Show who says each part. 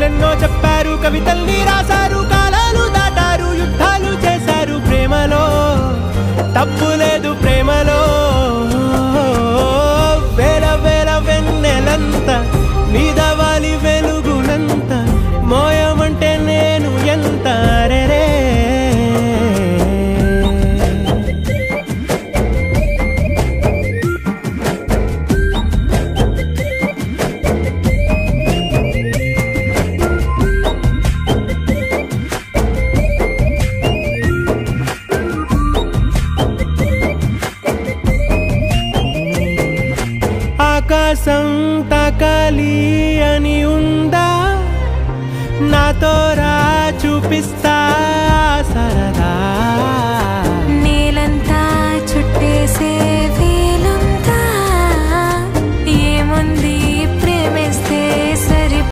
Speaker 1: కథలెన్నో చెప్పారు, కవితల్ని రాశారు, కాలాలు దాటారు, యుద్ధాలు చేశారు. ప్రేమలో తప్పు లేదు, ప్రేమలో వేల వేల వెన్నెలంత నీదవాలి వెలుగునంత మోయమంటే నేను ఎంత రే. ఆకాశం తాకాలి అని ఉందా, నాతో రా చూపిస్తా